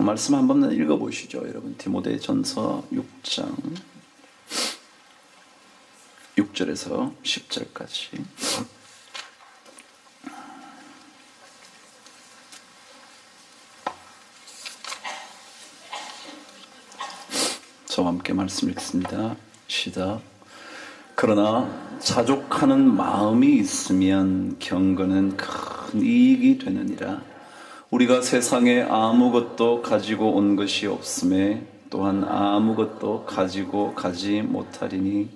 말씀 한번 읽어보시죠. 여러분, 디모데전서 6장 6절에서 10절까지. 저와 함께 말씀 읽습니다. 시작. 그러나 자족하는 마음이 있으면 경건은 큰 이익이 되느니라. 우리가 세상에 아무것도 가지고 온 것이 없음에 또한 아무것도 가지고 가지 못하리니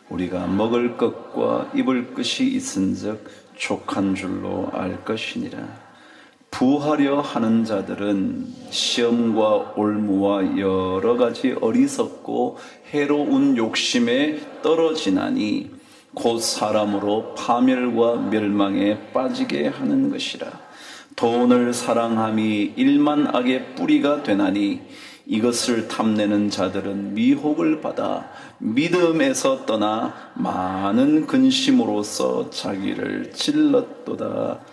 우리가 먹을 것과 입을 것이 있은즉 족한 줄로 알 것이니라. 부하려 하는 자들은 시험과 올무와 여러 가지 어리석고 해로운 욕심에 떨어지나니 곧 사람으로 파멸과 멸망에 빠지게 하는 것이라. 돈을 사랑함이 일만악의 뿌리가 되나니 이것을 탐내는 자들은 미혹을 받아 믿음에서 떠나 많은 근심으로써 자기를 찔렀도다.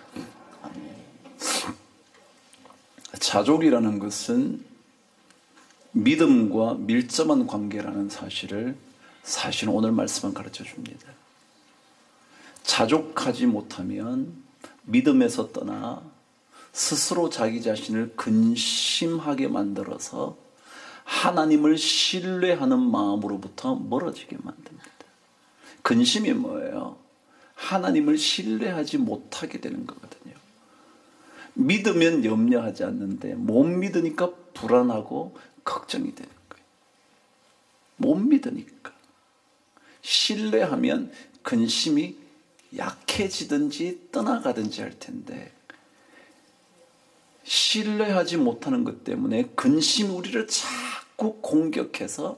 자족이라는 것은 믿음과 밀접한 관계라는 사실은 오늘 말씀은 가르쳐 줍니다. 자족하지 못하면 믿음에서 떠나 스스로 자기 자신을 근심하게 만들어서 하나님을 신뢰하는 마음으로부터 멀어지게 만듭니다. 근심이 뭐예요? 하나님을 신뢰하지 못하게 되는 거거든요. 믿으면 염려하지 않는데 못 믿으니까 불안하고 걱정이 되는 거예요. 못 믿으니까. 신뢰하면 근심이 약해지든지 떠나가든지 할 텐데 신뢰하지 못하는 것 때문에 근심이 우리를 자꾸 공격해서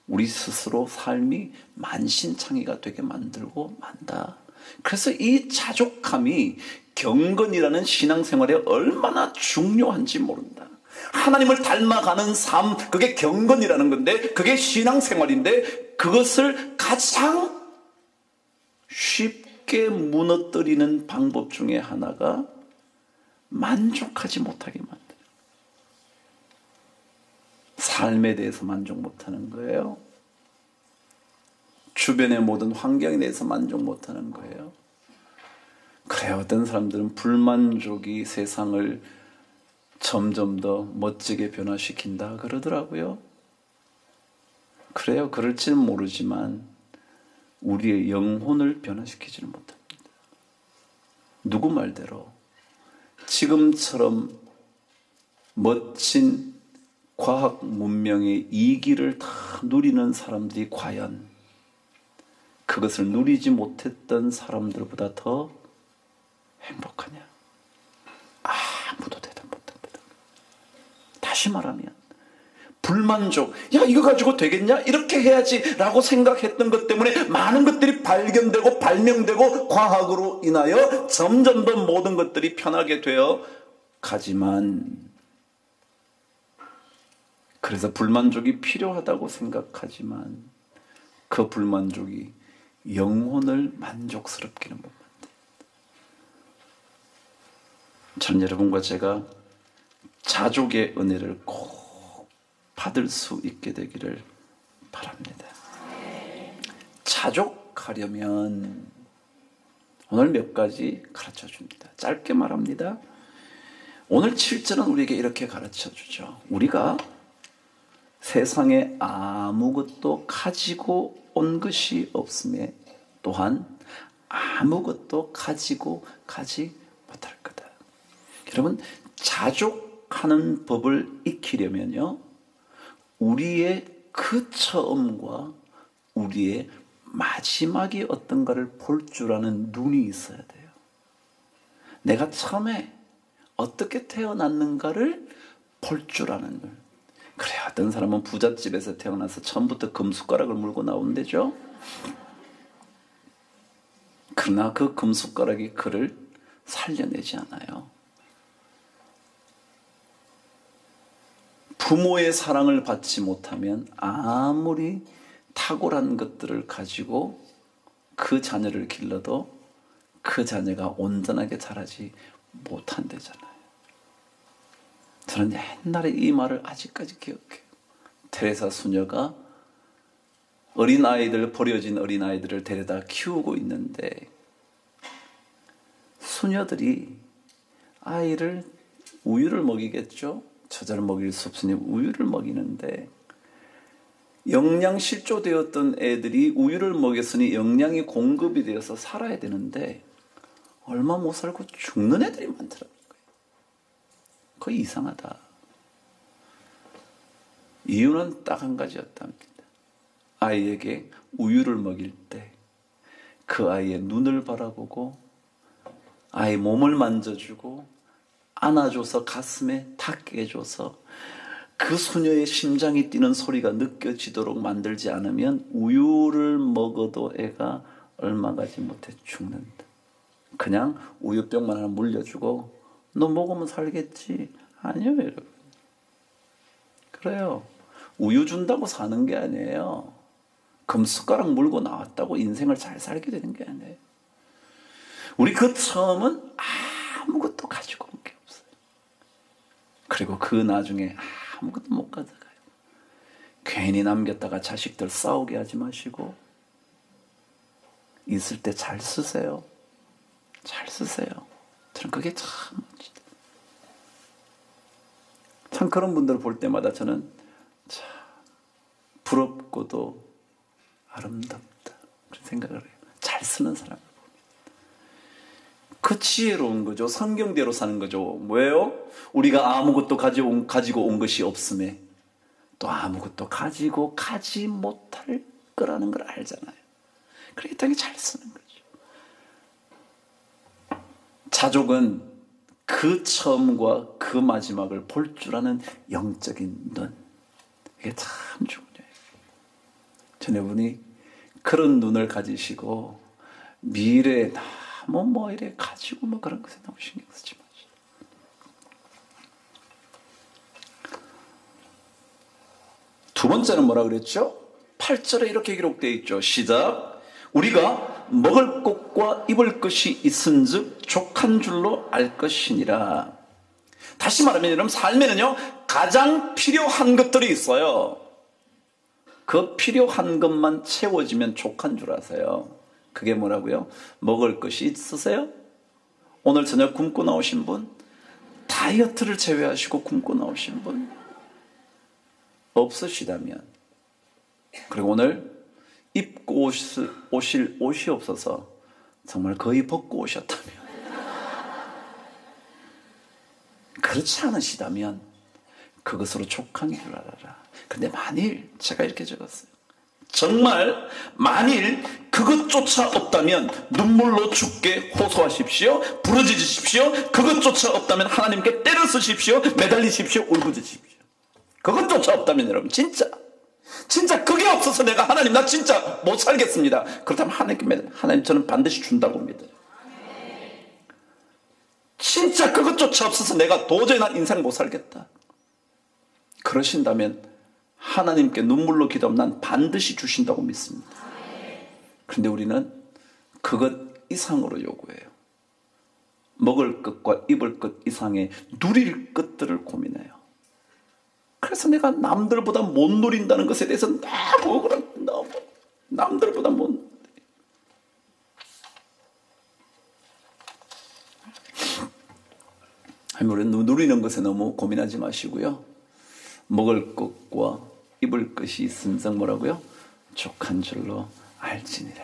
우리 스스로 삶이 만신창이가 되게 만들고 만다. 그래서 이 자족함이 경건이라는 신앙생활에 얼마나 중요한지 모른다. 하나님을 닮아가는 삶, 그게 경건이라는 건데, 그게 신앙생활인데, 그것을 가장 쉽게 무너뜨리는 방법 중에 하나가 만족하지 못하게 만들어요. 삶에 대해서 만족 못하는 거예요. 주변의 모든 환경에 대해서 만족 못하는 거예요. 그래요. 어떤 사람들은 불만족이 세상을 점점 더 멋지게 변화시킨다 그러더라고요. 그래요. 그럴지는 모르지만 우리의 영혼을 변화시키지는 못합니다. 누구 말대로 지금처럼 멋진 과학 문명의 이기를 다 누리는 사람들이 과연 그것을 누리지 못했던 사람들보다 더 행복하냐? 아무도 대답 못합니다. 다시 말하면 불만족, 야 이거 가지고 되겠냐? 이렇게 해야지 라고 생각했던 것 때문에 많은 것들이 발견되고 발명되고 과학으로 인하여 점점 더 모든 것들이 편하게 되어 가지만, 그래서 불만족이 필요하다고 생각하지만 그 불만족이 영혼을 만족스럽기는 못 만듭니다. 전 여러분과 제가 자족의 은혜를 꼭 받을 수 있게 되기를 바랍니다. 자족하려면 오늘 몇 가지 가르쳐 줍니다. 짧게 말합니다. 오늘 7절은 우리에게 이렇게 가르쳐 주죠. 우리가 세상에 아무것도 가지고 온 것이 없음에 또한 아무것도 가지고 가지 못할 거다. 여러분, 자족하는 법을 익히려면요, 우리의 그 처음과 우리의 마지막이 어떤가를 볼 줄 아는 눈이 있어야 돼요. 내가 처음에 어떻게 태어났는가를 볼 줄 아는 눈. 그래, 어떤 사람은 부잣집에서 태어나서 처음부터 금숟가락을 물고 나온대죠. 그러나 그 금숟가락이 그를 살려내지 않아요. 부모의 사랑을 받지 못하면 아무리 탁월한 것들을 가지고 그 자녀를 길러도 그 자녀가 온전하게 자라지 못한대잖아요. 저는 옛날에 이 말을 아직까지 기억해요. 테레사 수녀가 버려진 어린아이들을 데려다 키우고 있는데, 수녀들이 아이를 우유를 먹이겠죠. 저절로 먹일 수 없으니 우유를 먹이는데, 영양실조되었던 애들이 우유를 먹였으니 영양이 공급이 되어서 살아야 되는데 얼마 못 살고 죽는 애들이 많더라는 거예요. 그거 이상하다. 이유는 딱 한 가지였답니다. 아이에게 우유를 먹일 때 그 아이의 눈을 바라보고 아이 몸을 만져주고 안아줘서 가슴에 닿게 해줘서 그 소녀의 심장이 뛰는 소리가 느껴지도록 만들지 않으면 우유를 먹어도 애가 얼마 가지 못해 죽는다. 그냥 우유병만 하나 물려주고 너 먹으면 살겠지. 아니요, 여러분. 그래요. 우유 준다고 사는 게 아니에요. 금숟가락 물고 나왔다고 인생을 잘 살게 되는 게 아니에요. 우리 그 처음은 아무것도 가지고 온 게 없어요. 그리고 그 나중에 아무것도 못 가져가요. 괜히 남겼다가 자식들 싸우게 하지 마시고 있을 때 잘 쓰세요. 잘 쓰세요. 저는 그게 참 멋지다. 참 그런 분들을 볼 때마다 저는 참 부럽고도 아름답다 그런 생각을 해요. 잘 쓰는 사람을 보면. 그 지혜로운 거죠. 성경대로 사는 거죠. 뭐예요? 우리가 아무것도 가지고 온 것이 없음에 또 아무것도 가지고 가지 못할 거라는 걸 알잖아요. 그렇기 때문에 잘 쓰는 거죠. 자족은 그 처음과 그 마지막을 볼 줄 아는 영적인 눈. 이게 참 중요해요. 자녀분이 그런 눈을 가지시고 미래에 너무 이래 가지고 그런 것에 너무 신경 쓰지 마시고. 두 번째는 뭐라 그랬죠? 8절에 이렇게 기록되어 있죠. 시작. 우리가 먹을 것과 입을 것이 있은즉 족한 줄로 알 것이니라. 다시 말하면 여러분, 삶에는요 가장 필요한 것들이 있어요. 그 필요한 것만 채워지면 족한 줄 아세요. 그게 뭐라고요? 먹을 것이 있으세요? 오늘 저녁 굶고 나오신 분? 다이어트를 제외하시고 굶고 나오신 분? 없으시다면, 그리고 오늘 입고 오실 옷이 없어서 정말 거의 벗고 오셨다면, 그렇지 않으시다면 그것으로 족한 줄 알아라. 근데 만일, 제가 이렇게 적었어요. 정말 만일 그것조차 없다면 눈물로 주께 호소하십시오. 부르짖으십시오. 그것조차 없다면 하나님께 때려 쓰십시오. 매달리십시오. 울부짖으십시오. 그것조차 없다면 여러분, 진짜 그게 없어서 내가 하나님 나 진짜 못 살겠습니다. 그렇다면 하나님 저는 반드시 준다고 믿어요. 진짜 그것조차 없어서 내가 도저히 난 인생 못 살겠다. 그러신다면 하나님께 눈물로 기도하면 난 반드시 주신다고 믿습니다. 그런데 우리는 그것 이상으로 요구해요. 먹을 것과 입을 것 이상의 누릴 것들을 고민해요. 그래서 내가 남들보다 못 누린다는 것에 대해서 너무 남들보다 못 누려. 우리는 누리는 것에 너무 고민하지 마시고요. 먹을 것과 입을 것이 있음상 뭐라고요? 족한 줄로 알지니라.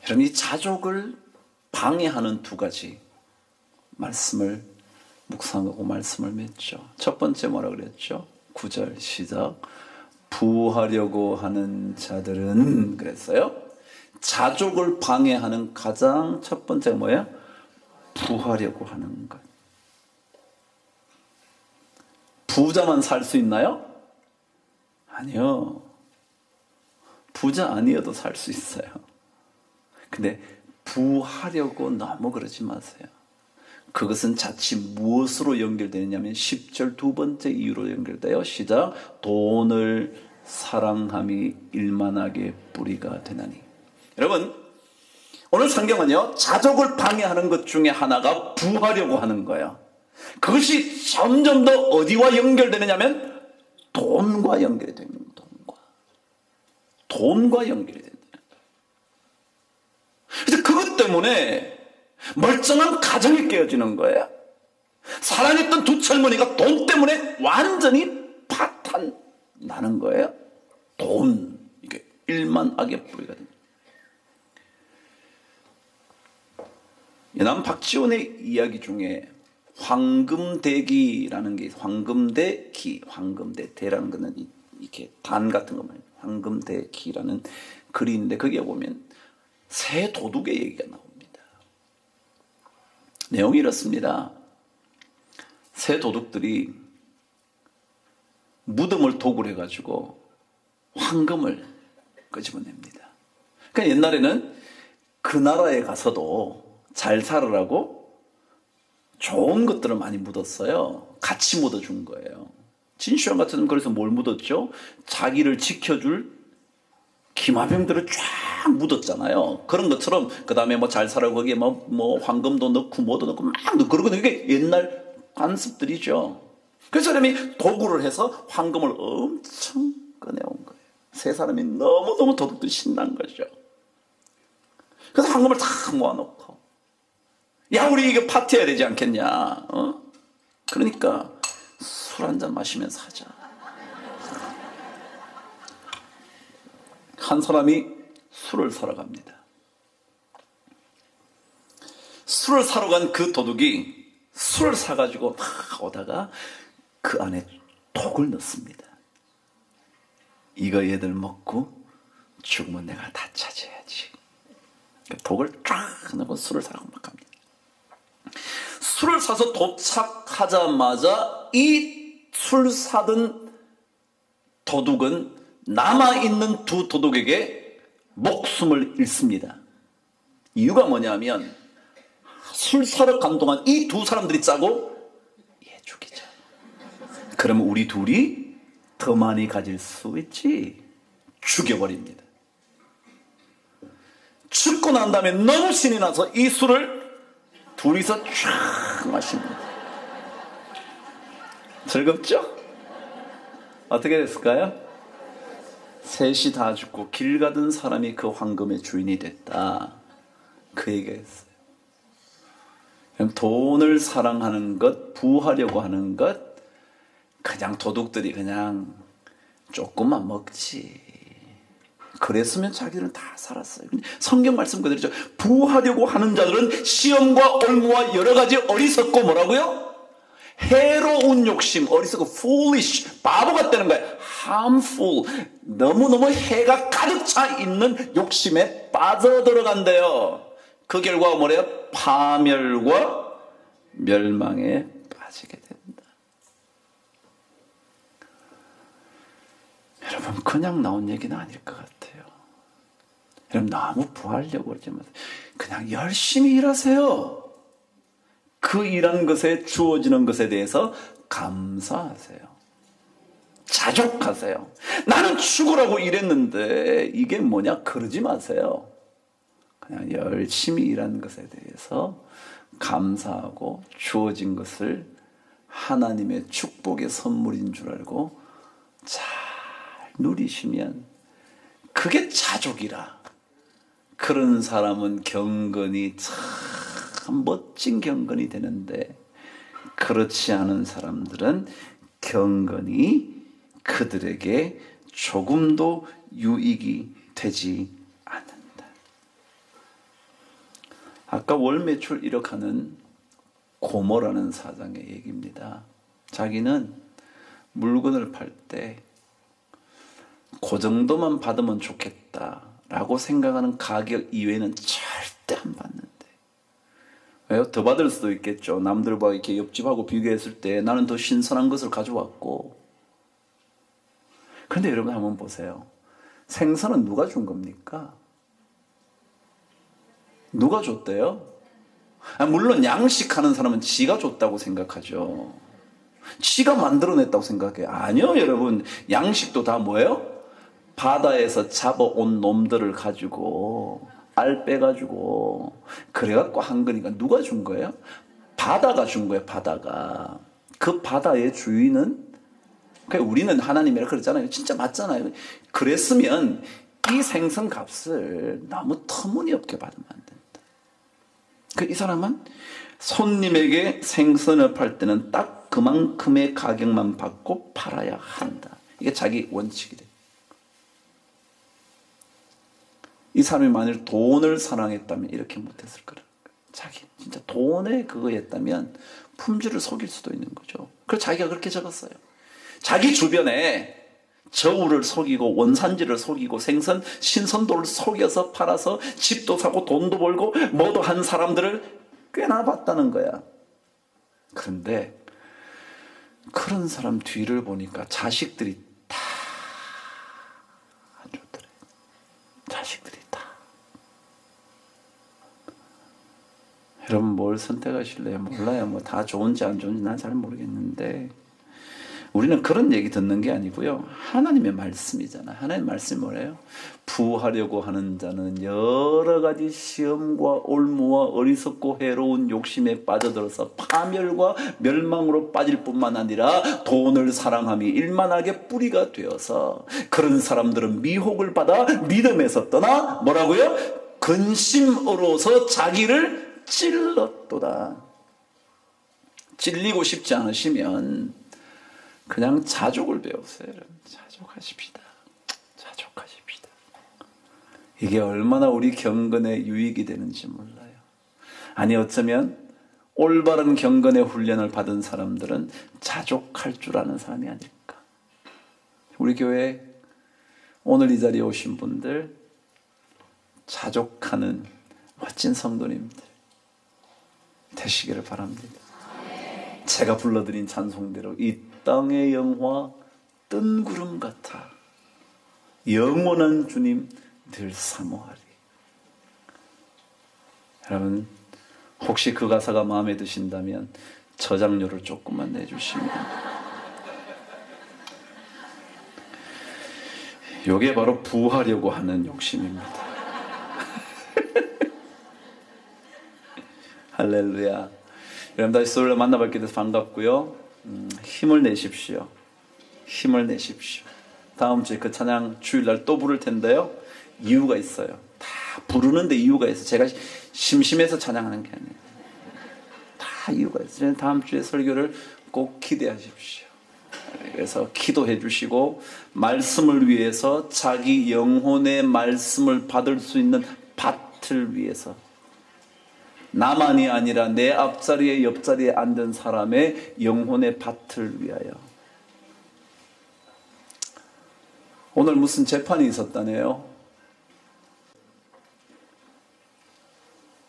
여러분, 이 자족을 방해하는 두 가지 말씀을 묵상하고 말씀을 맺죠. 첫 번째 뭐라 그랬죠? 9절 시작. 부하려고 하는 자들은 그랬어요. 자족을 방해하는 가장 첫 번째가 뭐예요? 부하려고 하는 것. 부자만 살 수 있나요? 아니요. 부자 아니어도 살 수 있어요. 근데 부하려고 너무 그러지 마세요. 그것은 자칫 무엇으로 연결되느냐면 10절 두 번째 이유로 연결돼요. 시작. 돈을 사랑함이 일만하게 뿌리가 되나니. 여러분, 오늘 성경은요, 자족을 방해하는 것 중에 하나가 부하려고 하는 거예요. 그것이 점점 더 어디와 연결되느냐면 돈과 연결이 됩니다. 돈과 연결이 된다. 그래서 그것 때문에 멀쩡한 가정이 깨어지는 거예요. 사랑했던 두 젊은이가 돈 때문에 완전히 파탄 나는 거예요. 돈, 이게 일만 악의 뿌리가 됩니다. 남 박지원의 이야기 중에 황금대기라는 게 있어요. 황금대기, 황금대대라는 거는 이렇게 단 같은 거 말이에요. 황금대기라는 글이 있는데 거기에 보면 새 도둑의 얘기가 나옵니다. 내용이 이렇습니다. 새 도둑들이 무덤을 도굴해 가지고 황금을 끄집어냅니다. 그러니까 옛날에는 그 나라에 가서도 잘 살으라고 좋은 것들을 많이 묻었어요. 같이 묻어준 거예요. 진시황 같은 그래서 뭘 묻었죠? 자기를 지켜줄 기마병들을 쫙 묻었잖아요. 그런 것처럼 그 다음에 뭐 잘 살아고 거기에 뭐 황금도 넣고 뭐도 넣고 막 넣고 그러거든요. 이게 옛날 관습들이죠. 그래서 사람이 도구를 해서 황금을 엄청 꺼내온 거예요. 세 사람이 너무너무 도둑들이 신난 거죠. 그래서 황금을 다 모아놓고 야 우리 이거 파티해야 되지 않겠냐. 그러니까 술 한잔 마시면서 하자. 한 사람이 술을 사러 갑니다. 술을 사러 간 그 도둑이 술을 사가지고 막 오다가 그 안에 독을 넣습니다. 이거 얘들 먹고 죽으면 내가 다 차지해야지. 독을 쫙 넣고 술을 사러 막 갑니다. 술을 사서 도착하자마자 이 술 사던 도둑은 남아있는 두 도둑에게 목숨을 잃습니다. 이유가 뭐냐면 술 사러 간 동안 이 두 사람들이 짜고 얘 죽이자. 그러면 우리 둘이 더 많이 가질 수 있지. 죽여버립니다. 죽고 난 다음에 너무 신이 나서 이 술을 둘이서 쫙 마십니다. 즐겁죠? 어떻게 됐을까요? 셋이 다 죽고 길 가던 사람이 그 황금의 주인이 됐다. 그 얘기했어요. 돈을 사랑하는 것, 부하려고 하는 것, 그냥 도둑들이 그냥 조금만 먹지. 그랬으면 자기는 다 살았어요. 성경 말씀 그대로죠. 부하려고 하는 자들은 시험과 올무와 여러 가지 어리석고 뭐라고요? 해로운 욕심, 어리석고 foolish, 바보 같다는 거예요. harmful, 너무너무 해가 가득 차 있는 욕심에 빠져들어간대요. 그 결과가 뭐래요? 파멸과 멸망에 빠지게 된다. 여러분 그냥 나온 얘기는 아닐 것 같아요. 여러분 너무 부하려고 그러지 마세요. 그냥 열심히 일하세요. 그 일한 것에 주어지는 것에 대해서 감사하세요. 자족하세요. 나는 죽으라고 일했는데 이게 뭐냐? 그러지 마세요. 그냥 열심히 일한 것에 대해서 감사하고 주어진 것을 하나님의 축복의 선물인 줄 알고 잘 누리시면 그게 자족이라. 그런 사람은 경건이 참 멋진 경건이 되는데 그렇지 않은 사람들은 경건이 그들에게 조금도 유익이 되지 않는다. 아까 월 매출 1억 하는 고모라는 사장의 얘기입니다. 자기는 물건을 팔 때 그 정도만 받으면 좋겠다라고 생각하는 가격 이외에는 절대 안 받는데. 왜요? 더 받을 수도 있겠죠. 남들과 이렇게 옆집하고 비교했을 때 나는 더 신선한 것을 가져왔고. 그런데 여러분 한번 보세요. 생선은 누가 준 겁니까? 누가 줬대요? 물론 양식하는 사람은 지가 줬다고 생각하죠. 지가 만들어냈다고 생각해요. 아니요, 여러분. 양식도 다 뭐예요? 바다에서 잡아온 놈들을 가지고 알 빼가지고 그래갖고 한 거니까 누가 준 거예요? 바다가 준 거예요. 바다가. 그 바다의 주인은 그러니까 우리는 하나님이라 그랬잖아요. 진짜 맞잖아요. 그랬으면 이 생선 값을 너무 터무니없게 받으면 안 된다. 이 사람은 손님에게 생선을 팔 때는 딱 그만큼의 가격만 받고 팔아야 한다. 이게 자기 원칙이 돼요. 이 사람이 만일 돈을 사랑했다면 이렇게 못했을 거라는 거예요. 자기 진짜 돈에 그거였다면 품질을 속일 수도 있는 거죠. 그래서 자기가 그렇게 적었어요. 자기 주변에 저울을 속이고 원산지를 속이고 생선 신선도를 속여서 팔아서 집도 사고 돈도 벌고 뭐도 한 사람들을 꽤나 봤다는 거야. 그런데 그런 사람 뒤를 보니까 자식들이 다 안 좋더래. 자식들이 다. 여러분 뭘 선택하실래요? 몰라요. 뭐 다 좋은지 안 좋은지 난 잘 모르겠는데 우리는 그런 얘기 듣는 게 아니고요. 하나님의 말씀이잖아요. 하나님의 말씀이 뭐래요? 부하려고 하는 자는 여러 가지 시험과 올무와 어리석고 해로운 욕심에 빠져들어서 파멸과 멸망으로 빠질 뿐만 아니라 돈을 사랑함이 일만하게 뿌리가 되어서 그런 사람들은 미혹을 받아 믿음에서 떠나 뭐라고요? 근심으로서 자기를 찔렀도다. 찔리고 싶지 않으시면 그냥 자족을 배우세요. 자족하십시다. 자족하십시다. 이게 얼마나 우리 경건에 유익이 되는지 몰라요. 아니 어쩌면 올바른 경건의 훈련을 받은 사람들은 자족할 줄 아는 사람이 아닐까. 우리 교회 오늘 이 자리에 오신 분들 자족하는 멋진 성도님들 되시기를 바랍니다. 제가 불러드린 찬송대로 이 땅의 영화 뜬 구름 같아 영원한 주님 늘 사모하리. 여러분 혹시 그 가사가 마음에 드신다면 저작료를 조금만 내주시면 이게 바로 부하려고 하는 욕심입니다. 할렐루야. 여러분 다시 수요일에 만나뵙게 돼서 반갑고요. 힘을 내십시오. 힘을 내십시오. 다음 주에 그 찬양 주일날 또 부를 텐데요. 이유가 있어요. 다 부르는데 이유가 있어요. 제가 심심해서 찬양하는 게 아니에요. 다 이유가 있어요. 다음 주에 설교를 꼭 기대하십시오. 그래서 기도해 주시고 말씀을 위해서 자기 영혼의 말씀을 받을 수 있는 밭을 위해서 나만이 아니라 내 앞자리에 옆자리에 앉은 사람의 영혼의 밭을 위하여. 오늘 무슨 재판이 있었다네요.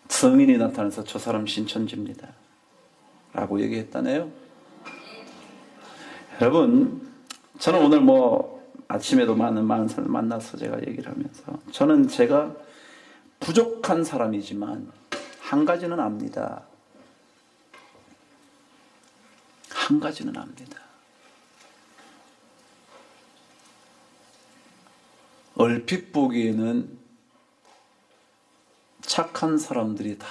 성인이 나타나서 저 사람 신천지입니다 라고 얘기했다네요. 여러분 저는 오늘 아침에도 많은 사람을 만나서 제가 얘기를 하면서 저는 제가 부족한 사람이지만 한 가지는 압니다. 한 가지는 압니다. 얼핏 보기에는 착한 사람들이 다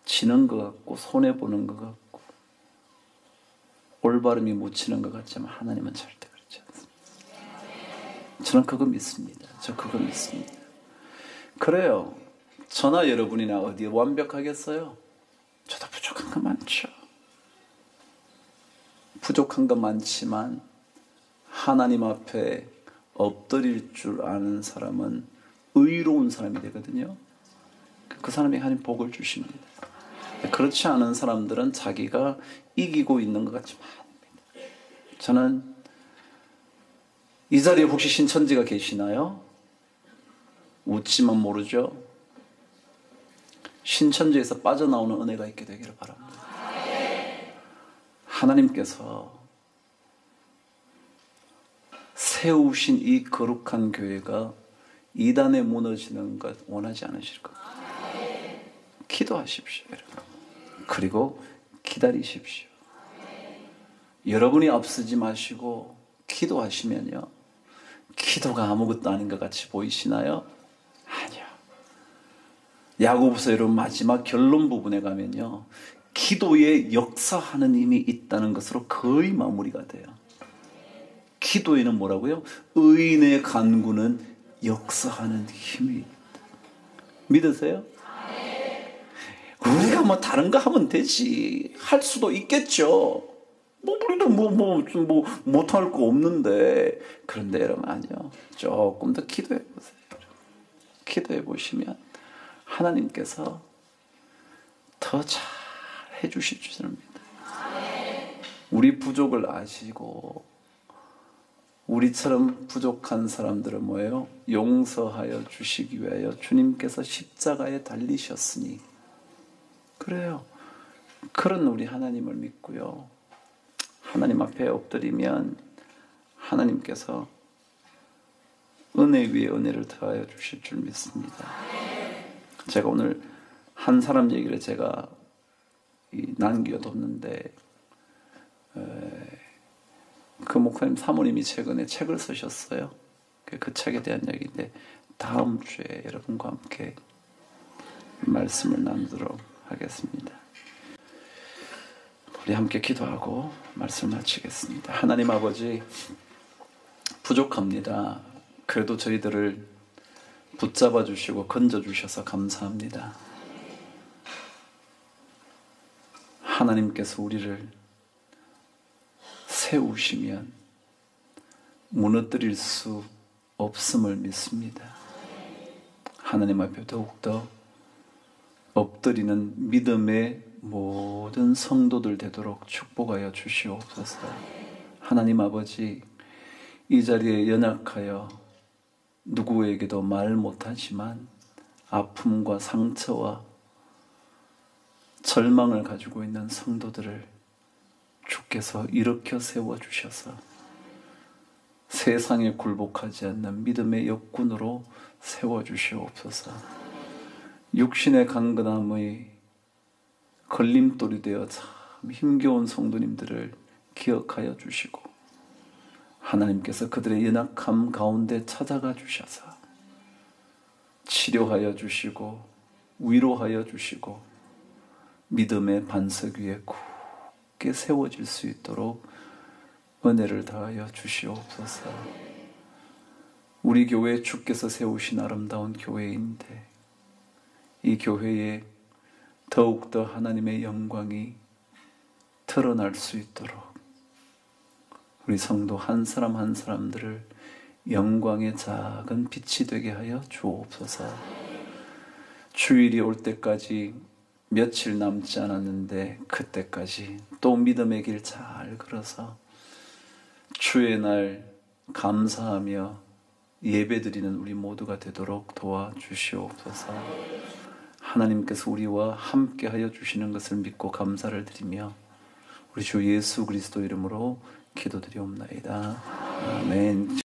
지는 것 같고 손해보는 것 같고 올바름이 묻히는 것 같지만 하나님은 절대 그렇지 않습니다. 저는 그거 믿습니다. 저 그거 믿습니다. 그래요. 저나 여러분이나 어디에 완벽하겠어요? 저도 부족한 거 많죠. 부족한 거 많지만 하나님 앞에 엎드릴 줄 아는 사람은 의로운 사람이 되거든요. 그 사람이 하나님 복을 주십니다. 그렇지 않은 사람들은 자기가 이기고 있는 것 같지만 저는 이 자리에 혹시 신천지가 계시나요? 웃지만 모르죠. 신천지에서 빠져나오는 은혜가 있게 되기를 바랍니다. 하나님께서 세우신 이 거룩한 교회가 이단에 무너지는 것 원하지 않으실 겁니다. 기도하십시오, 여러분. 그리고 기다리십시오. 여러분이 앞서지 마시고 기도하시면요. 기도가 아무것도 아닌 것 같이 보이시나요? 아니요. 야고보서 여러분 마지막 결론 부분에 가면요, 기도에 역사하는 힘이 있다는 것으로 거의 마무리가 돼요. 기도에는 뭐라고요? 의인의 간구는 역사하는 힘이 있다. 믿으세요? 우리가 뭐 다른 거 하면 되지. 할 수도 있겠죠. 우리도 못할 거 없는데. 그런데 여러분, 아니요. 조금 더 기도해 보세요. 기도해 보시면 하나님께서 더 잘 해주실 줄입니다. 우리 부족을 아시고, 우리처럼 부족한 사람들은 뭐예요? 용서하여 주시기 위하여 주님께서 십자가에 달리셨으니. 그래요. 그런 우리 하나님을 믿고요, 하나님 앞에 엎드리면 하나님께서 은혜 위에 은혜를 더하여 주실 줄 믿습니다. 제가 오늘 한 사람 얘기를 제가 남겨뒀는데, 그 목사님 사모님이 최근에 책을 쓰셨어요. 그 책에 대한 얘기인데 다음 주에 여러분과 함께 말씀을 나누도록 하겠습니다. 우리 함께 기도하고 말씀 마치겠습니다. 하나님 아버지, 부족합니다. 그래도 저희들을 붙잡아 주시고 건져 주셔서 감사합니다. 하나님께서 우리를 세우시면 무너뜨릴 수 없음을 믿습니다. 하나님 앞에 더욱더 엎드리는 믿음의 모든 성도들 되도록 축복하여 주시옵소서. 하나님 아버지, 이 자리에 연약하여 누구에게도 말 못하지만 아픔과 상처와 절망을 가지고 있는 성도들을 주께서 일으켜 세워주셔서 세상에 굴복하지 않는 믿음의 역군으로 세워주시옵소서. 육신의 강건함의 걸림돌이 되어 참 힘겨운 성도님들을 기억하여 주시고, 하나님께서 그들의 연약함 가운데 찾아가 주셔서 치료하여 주시고 위로하여 주시고 믿음의 반석 위에 굳게 세워질 수 있도록 은혜를 더하여 주시옵소서. 우리 교회 주께서 세우신 아름다운 교회인데, 이 교회에 더욱더 하나님의 영광이 드러날 수 있도록 우리 성도 한 사람 한 사람들을 영광의 작은 빛이 되게 하여 주옵소서. 주일이 올 때까지 며칠 남지 않았는데, 그때까지 또 믿음의 길 잘 걸어서 주의 날 감사하며 예배드리는 우리 모두가 되도록 도와주시옵소서. 하나님께서 우리와 함께하여 주시는 것을 믿고 감사를 드리며 우리 주 예수 그리스도 이름으로 기도드리옵나이다. 아멘.